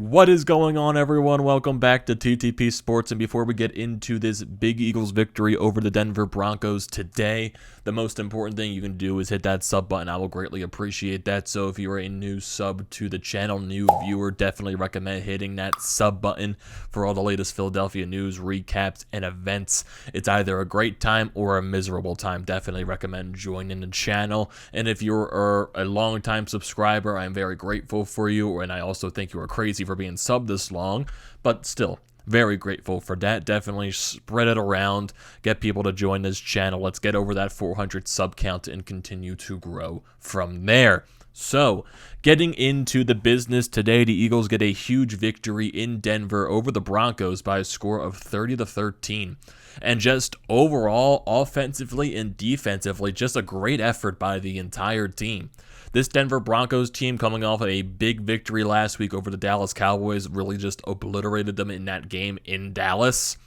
What is going on, everyone? Welcome back to TTP Sports. And before we get into this big Eagles victory over the Denver Broncos today, the most important thing you can do is hit that sub button. I will greatly appreciate that. So if you're a new sub to the channel, new viewer, definitely recommend hitting that sub button for all the latest Philadelphia news, recaps, and events. It's either a great time or a miserable time. Definitely recommend joining the channel. And if you're a long-time subscriber, I'm very grateful for you. And I also think you are crazy for being subbed this long, but still very grateful for that. Definitely spread it around, get people to join this channel. Let's get over that 400 sub count and continue to grow from there. So, getting into the business today, the Eagles get a huge victory in Denver over the Broncos by a score of 30-13. And just overall, offensively and defensively, just a great effort by the entire team. This Denver Broncos team, coming off of a big victory last week over the Dallas Cowboys, really just obliterated them in that game in Dallas.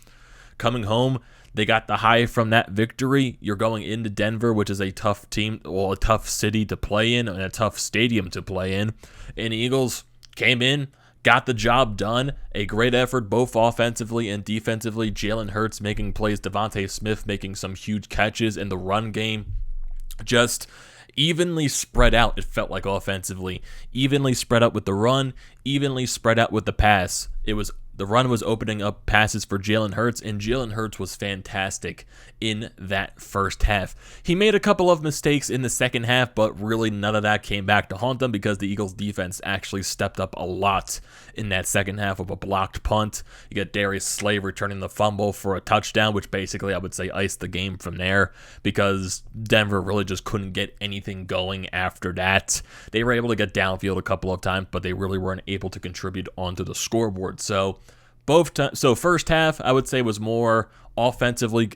Coming home, they got the high from that victory. You're going into Denver, which is a tough team, well, a tough city to play in and a tough stadium to play in. And the Eagles came in, got the job done. A great effort both offensively and defensively. Jalen Hurts making plays, Devontae Smith making some huge catches in the run game. Just evenly spread out, it felt like, offensively. Evenly spread out with the run, evenly spread out with the pass. The run was opening up passes for Jalen Hurts, and Jalen Hurts was fantastic in that first half. He made a couple of mistakes in the second half, but really none of that came back to haunt him because the Eagles defense actually stepped up a lot in that second half with a blocked punt. You get Darius Slay returning the fumble for a touchdown, which basically I would say iced the game from there because Denver really just couldn't get anything going after that. They were able to get downfield a couple of times, but they really weren't able to contribute onto the scoreboard. So first half, I would say, was more offensively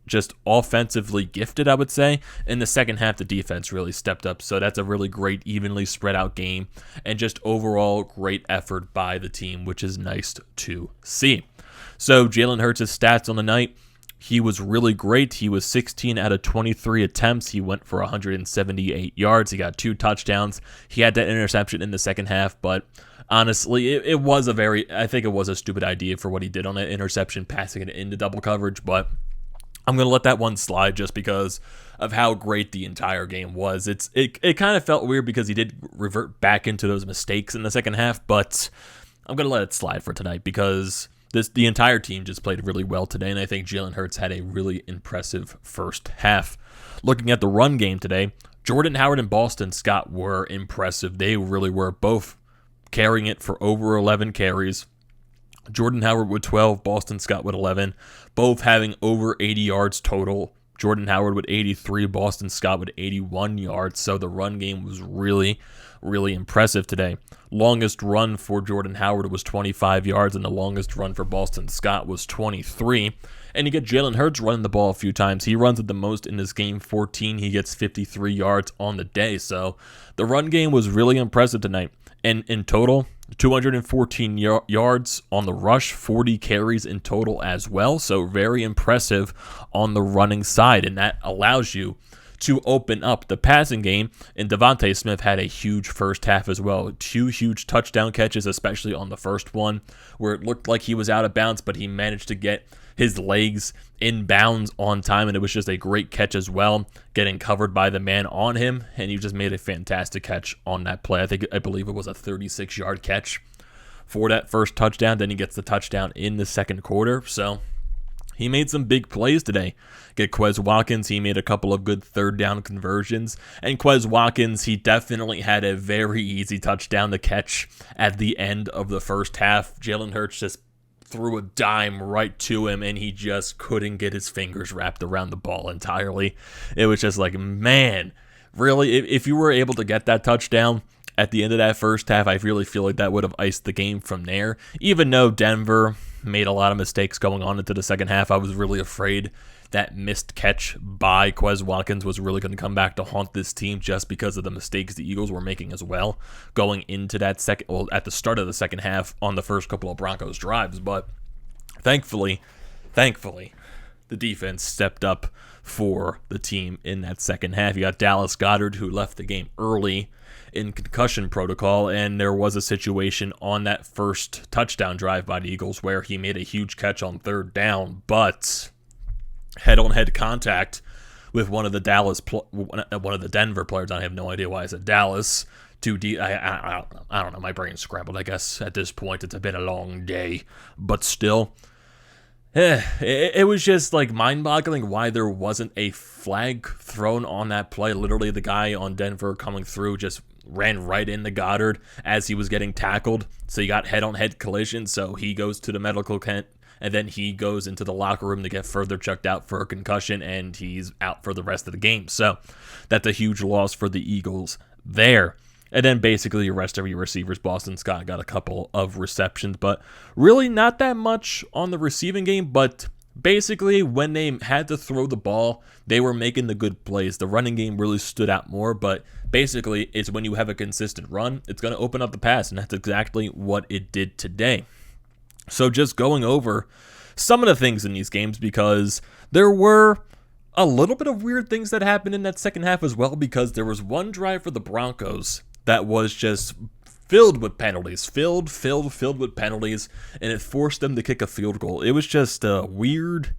gifted, I would say. In the second half, the defense really stepped up. So that's a really great, evenly spread out game. And just overall great effort by the team, which is nice to see. So Jalen Hurts' stats on the night, he was really great. He was 16 out of 23 attempts. He went for 178 yards. He got 2 touchdowns. He had that interception in the second half, but honestly, I think it was a stupid idea for what he did on that interception, passing it into double coverage, but I'm going to let that one slide just because of how great the entire game was. It kind of felt weird because he did revert back into those mistakes in the second half, but I'm going to let it slide for tonight because the entire team just played really well today, and I think Jalen Hurts had a really impressive first half. Looking at the run game today, Jordan Howard and Boston Scott were impressive. They really were, both carrying it for over 11 carries. Jordan Howard with 12, Boston Scott with 11, both having over 80 yards total. Jordan Howard with 83, Boston Scott with 81 yards. So the run game was really, really impressive today. Longest run for Jordan Howard was 25 yards, and the longest run for Boston Scott was 23. And you get Jalen Hurts running the ball a few times. He runs it the most in this game, 14. He gets 53 yards on the day. So the run game was really impressive tonight. And in total, 214 yards on the rush, 40 carries in total as well. So very impressive on the running side. And that allows you to open up the passing game. And Devontae Smith had a huge first half as well. 2 huge touchdown catches, especially on the first one, where it looked like he was out of bounds, but he managed to get his legs in bounds on time, and it was just a great catch as well, getting covered by the man on him, and he just made a fantastic catch on that play. I believe it was a 36-yard catch for that first touchdown. Then he gets the touchdown in the second quarter, so he made some big plays today. Get Quez Watkins, he made a couple of good third down conversions, and Quez Watkins, he definitely had a very easy touchdown to catch at the end of the first half. Jalen Hurts just threw a dime right to him, and he just couldn't get his fingers wrapped around the ball entirely. It was just like, man, really, if you were able to get that touchdown at the end of that first half, I really feel like that would have iced the game from there. Even though Denver made a lot of mistakes going on into the second half, I was really afraid that missed catch by Quez Watkins was really going to come back to haunt this team just because of the mistakes the Eagles were making as well going into that at the start of the second half on the first couple of Broncos drives. But thankfully, the defense stepped up for the team in that second half. You got Dallas Goedert, who left the game early in concussion protocol, and there was a situation on that first touchdown drive by the Eagles where he made a huge catch on third down, but head-on-head contact with one of the Denver players. I have no idea why I said Dallas. I don't know. My brain's scrambled, I guess, at this point. It's been a long day, but still. It was just like mind-boggling why there wasn't a flag thrown on that play. Literally, the guy on Denver coming through just ran right into Goddard as he was getting tackled. So you got head-on-head collision. So he goes to the medical tent, and then he goes into the locker room to get further checked out for a concussion, and he's out for the rest of the game. So that's a huge loss for the Eagles there. And then basically the rest of your receivers, Boston Scott got a couple of receptions, but really not that much on the receiving game. But basically when they had to throw the ball, they were making the good plays. The running game really stood out more, but basically it's when you have a consistent run, it's going to open up the pass, and that's exactly what it did today. So just going over some of the things in these games, because there were a little bit of weird things that happened in that second half as well, because there was one drive for the Broncos that was just filled with penalties, filled with penalties, and it forced them to kick a field goal. It was just a weird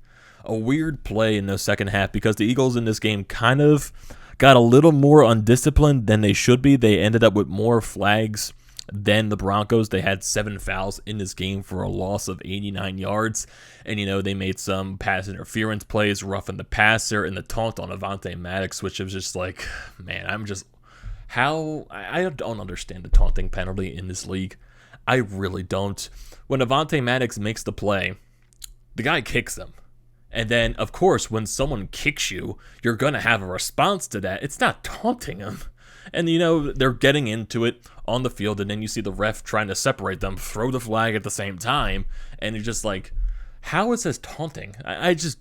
play in the second half, because the Eagles in this game kind of got a little more undisciplined than they should be. They ended up with more flags than the Broncos. They had 7 fouls in this game for a loss of 89 yards. And, they made some pass interference plays, roughing the passer, and the taunt on Avonte Maddox, which was just like, man, I don't understand the taunting penalty in this league. I really don't. When Avonte Maddox makes the play, the guy kicks him. And then, of course, when someone kicks you, you're going to have a response to that. It's not taunting him. And, they're getting into it on the field, and then you see the ref trying to separate them, throw the flag at the same time, and you're just like, how is this taunting? I just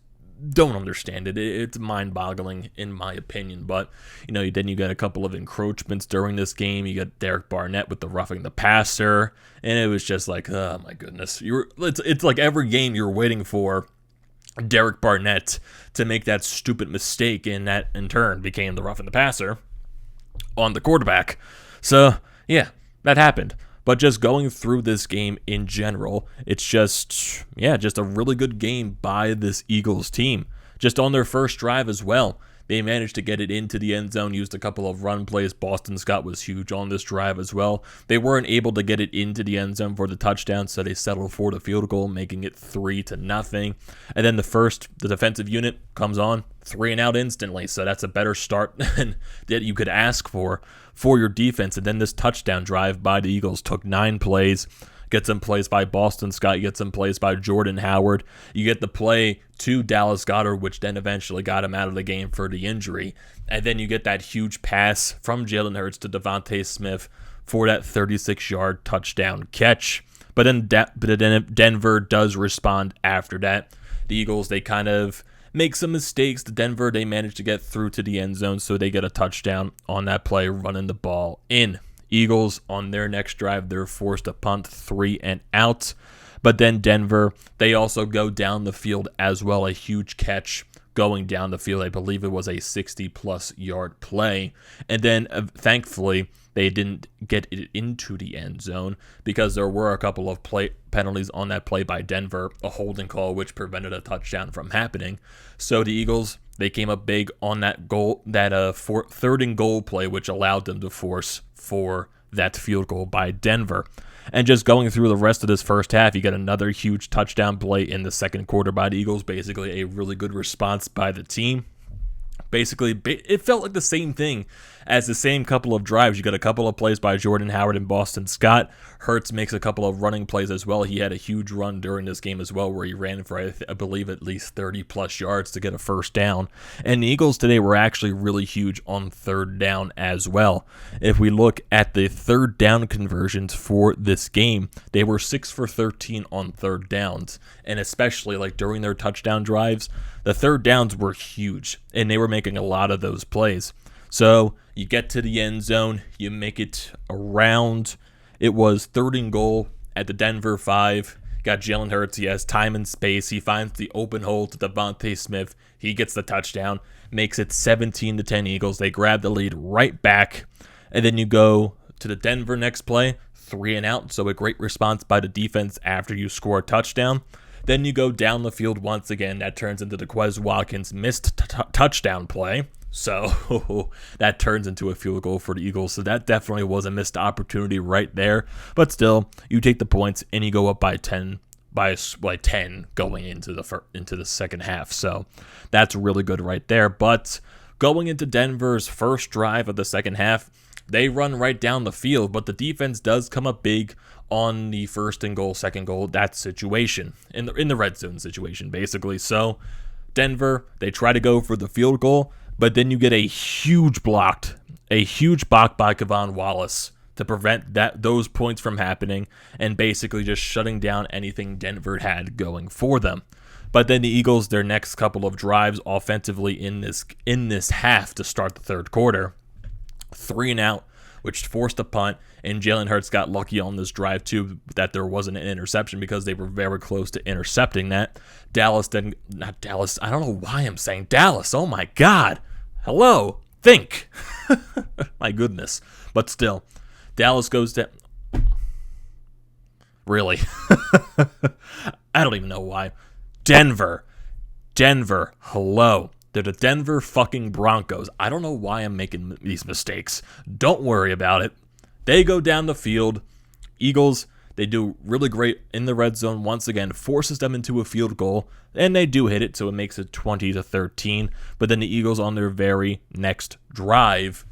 don't understand it. It's mind-boggling in my opinion. But then you got a couple of encroachments during this game. You got Derek Barnett with the roughing the passer, and it was just like, oh my goodness, it's like every game you're waiting for Derek Barnett to make that stupid mistake, and that in turn became the roughing the passer on the quarterback. So yeah, that happened. But just going through this game in general, it's just a really good game by this Eagles team. Just on their first drive as well, they managed to get it into the end zone, used a couple of run plays. Boston Scott was huge on this drive as well. They weren't able to get it into the end zone for the touchdown, so they settled for the field goal, making it 3-0. And then the defensive unit comes on, 3 and out instantly. So that's a better start than that you could ask for your defense. And then this touchdown drive by the Eagles took 9 plays. Get some plays by Boston Scott. You get some plays by Jordan Howard. You get the play to Dallas Goedert, which then eventually got him out of the game for the injury. And then you get that huge pass from Jalen Hurts to Devontae Smith for that 36-yard touchdown catch. But then Denver does respond after that. The Eagles, they kind of make some mistakes. The Denver, they manage to get through to the end zone, so they get a touchdown on that play, running the ball in. Eagles, on their next drive, they're forced to punt 3 and out. But then Denver, they also go down the field as well. A huge catch going down the field. I believe it was a 60-plus yard play. And then, thankfully, they didn't get it into the end zone, because there were a couple of penalties on that play by Denver, a holding call which prevented a touchdown from happening. So the Eagles, they came up big on that goal, that 3rd and goal play, which allowed them to force for that field goal by Denver. And just going through the rest of this first half, you got another huge touchdown play in the second quarter by the Eagles. Basically, a really good response by the team. Basically, it felt like the same thing as the same couple of drives. You got a couple of plays by Jordan Howard and Boston Scott. Hurts makes a couple of running plays as well. He had a huge run during this game as well, where he ran for, I believe, at least 30-plus yards to get a first down. And the Eagles today were actually really huge on third down as well. If we look at the third down conversions for this game, they were 6 for 13 on third downs. And especially like during their touchdown drives, the third downs were huge, and they were making a lot of those plays. So you get to the end zone, you make it around. It was 3rd and goal at the Denver 5. Got Jalen Hurts. He has time and space. He finds the open hole to Devontae Smith. He gets the touchdown, makes it 17-10 Eagles. They grab the lead right back. And then you go to the Denver next play, 3 and out. So a great response by the defense after you score a touchdown. Then you go down the field once again. That turns into the Quez Watkins missed touchdown play. So that turns into a field goal for the Eagles. So that definitely was a missed opportunity right there. But still, you take the points and you go up by 10 going into the second half. So that's really good right there. But going into Denver's first drive of the second half, they run right down the field, but the defense does come up big on the first and goal, second goal, that situation, in the red zone situation, basically. So Denver, they try to go for the field goal, but then you get a huge block by Kevon Wallace to prevent those points from happening and basically just shutting down anything Denver had going for them. But then the Eagles, their next couple of drives offensively in this half to start the third quarter, 3 and out, which forced a punt, and Jalen Hurts got lucky on this drive too that there wasn't an interception because they were very close to intercepting that. I don't know why I'm saying Dallas. Oh my God. Hello. Think. My goodness. But still, Dallas goes to... Really? I don't even know why. Denver. Hello. They're the Denver fucking Broncos. I don't know why I'm making these mistakes. Don't worry about it. They go down the field. Eagles, they do really great in the red zone once again, forces them into a field goal, and they do hit it, so it makes it 20-13. But then the Eagles on their very next drive,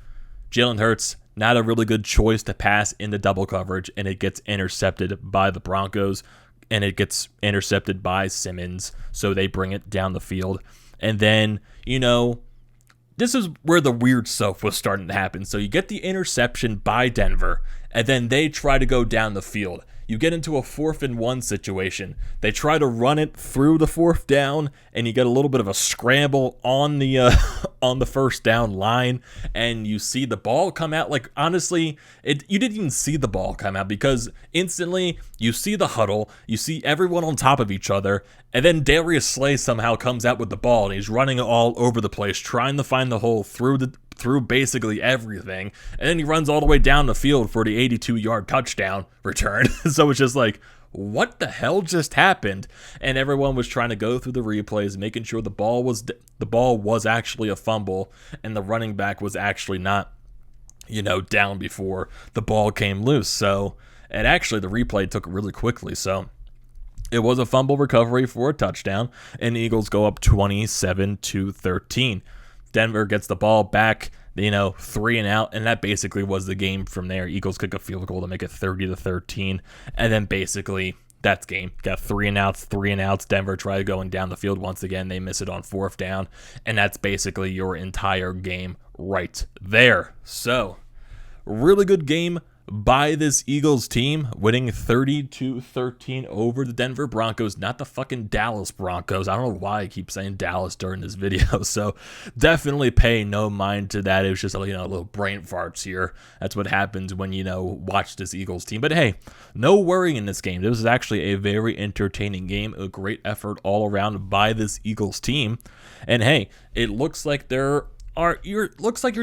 Jalen Hurts, not a really good choice to pass into double coverage, and it gets intercepted by the Broncos, and it gets intercepted by Simmons, so they bring it down the field. And then, this is where the weird stuff was starting to happen. So you get the interception by Denver, and then they try to go down the field. You get into a 4th and 1 situation. They try to run it through the 4th down, and you get a little bit of a scramble on the on the first down line, and you see the ball come out. Like, honestly, you didn't even see the ball come out because instantly you see the huddle, you see everyone on top of each other, and then Darius Slay somehow comes out with the ball, and he's running all over the place, trying to find the hole through basically everything, and then he runs all the way down the field for the 82-yard touchdown return. So it's just like, what the hell just happened? And everyone was trying to go through the replays, making sure the ball was actually a fumble, and the running back was actually not, down before the ball came loose. So, and actually the replay took really quickly. So it was a fumble recovery for a touchdown, and the Eagles go up 27-13. Denver gets the ball back, 3 and out, and that basically was the game from there. Eagles kick a field goal to make it 30-13, and then basically that's game. Got 3 and outs. Denver tried going down the field once again. They miss it on 4th down, and that's basically your entire game right there. So, really good game by this Eagles team, winning 30-13 over the Denver Broncos, not the fucking Dallas Broncos. I don't know why I keep saying Dallas during this video, so definitely pay no mind to that. It was just a little brain farts here. That's what happens when watch this Eagles team. But hey, no worrying in this game. This was actually a very entertaining game, a great effort all around by this Eagles team. And hey, it looks like you're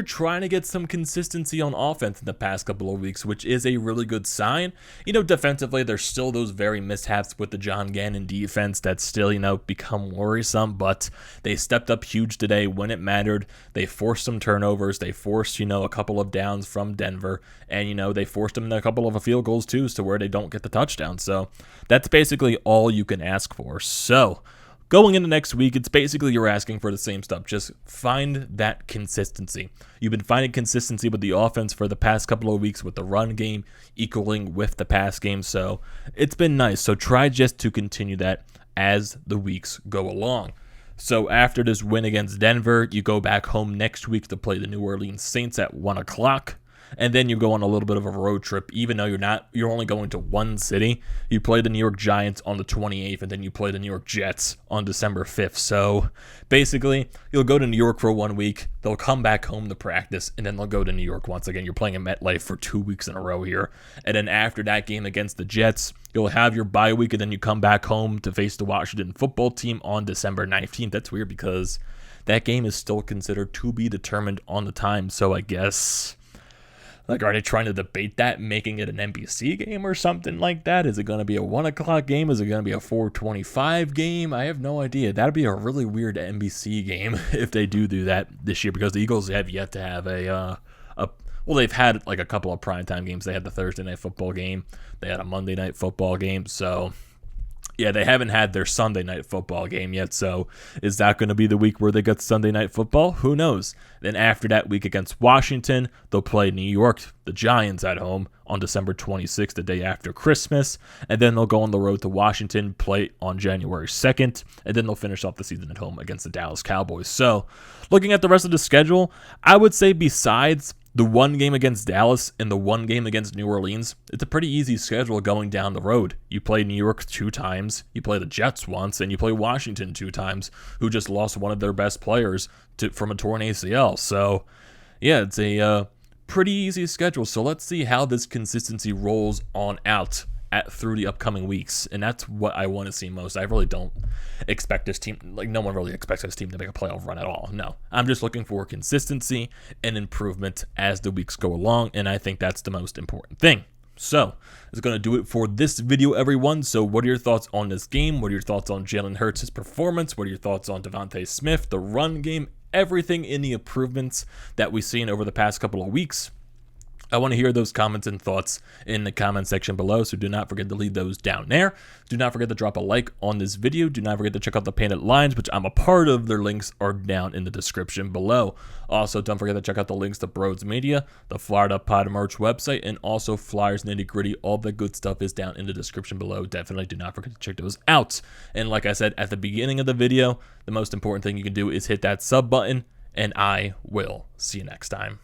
trying to get some consistency on offense in the past couple of weeks, which is a really good sign. Defensively, there's still those very mishaps with the John Gannon defense that still, become worrisome, but they stepped up huge today when it mattered. They forced some turnovers. They forced, a couple of downs from Denver, and, they forced them in a couple of field goals too, to where they don't get the touchdown. So that's basically all you can ask for. So, going into next week, it's basically you're asking for the same stuff. Just find that consistency. You've been finding consistency with the offense for the past couple of weeks with the run game equaling with the pass game. So it's been nice. So try just to continue that as the weeks go along. So after this win against Denver, you go back home next week to play the New Orleans Saints at 1 o'clock. And then you go on a little bit of a road trip, even though you're only going to one city. You play the New York Giants on the 28th, and then you play the New York Jets on December 5th. So basically, you'll go to New York for 1 week. They'll come back home to practice, and then they'll go to New York once again. You're playing at MetLife for 2 weeks in a row here. And then after that game against the Jets, You'll have your bye week, and then you come back home to face the Washington football team on December 19th. That's weird because that game is still considered to be determined on the time. So I guess, like, are they trying to debate that, making it an NBC game or something like that? Is it going to be a 1 o'clock game? Is it going to be a 4:25 game? I have no idea. That'd be a really weird NBC game if they do that this year, because the Eagles have yet to have well, they've had like a couple of primetime games. They had the Thursday night football game. They had a Monday night football game. So, yeah, they haven't had their Sunday night football game yet. So, is that going to be the week where they get Sunday night football? Who knows? Then after that week against Washington, they'll play New York, the Giants at home on December 26th, the day after Christmas. And then they'll go on the road to Washington, play on January 2nd. And then they'll finish off the season at home against the Dallas Cowboys. So, looking at the rest of the schedule, I would say besides the one game against Dallas and the one game against New Orleans, it's a pretty easy schedule going down the road. You play New York 2 times, you play the Jets once, and you play Washington 2 times, who just lost one of their best players from a torn ACL. So, yeah, it's a pretty easy schedule. So let's see how this consistency rolls on out through the upcoming weeks, and that's what I want to see most. I really don't expect this team, like no one really expects this team to make a playoff run at all. No, I'm just looking for consistency and improvement as the weeks go along, and I think that's the most important thing. So, that's going to do it for this video, everyone. So, what are your thoughts on this game? What are your thoughts on Jalen Hurts' performance? What are your thoughts on Devontae Smith, the run game, everything in the improvements that we've seen over the past couple of weeks? I want to hear those comments and thoughts in the comment section below, so do not forget to leave those down there. Do not forget to drop a like on this video. Do not forget to check out the Painted Lines, which I'm a part of. Their links are down in the description below. Also, don't forget to check out the links to BrodesMedia, the Florida Pod merch website, and also Flyers Nitty Gritty. All the good stuff is down in the description below. Definitely do not forget to check those out. And like I said at the beginning of the video, the most important thing you can do is hit that sub button, and I will see you next time.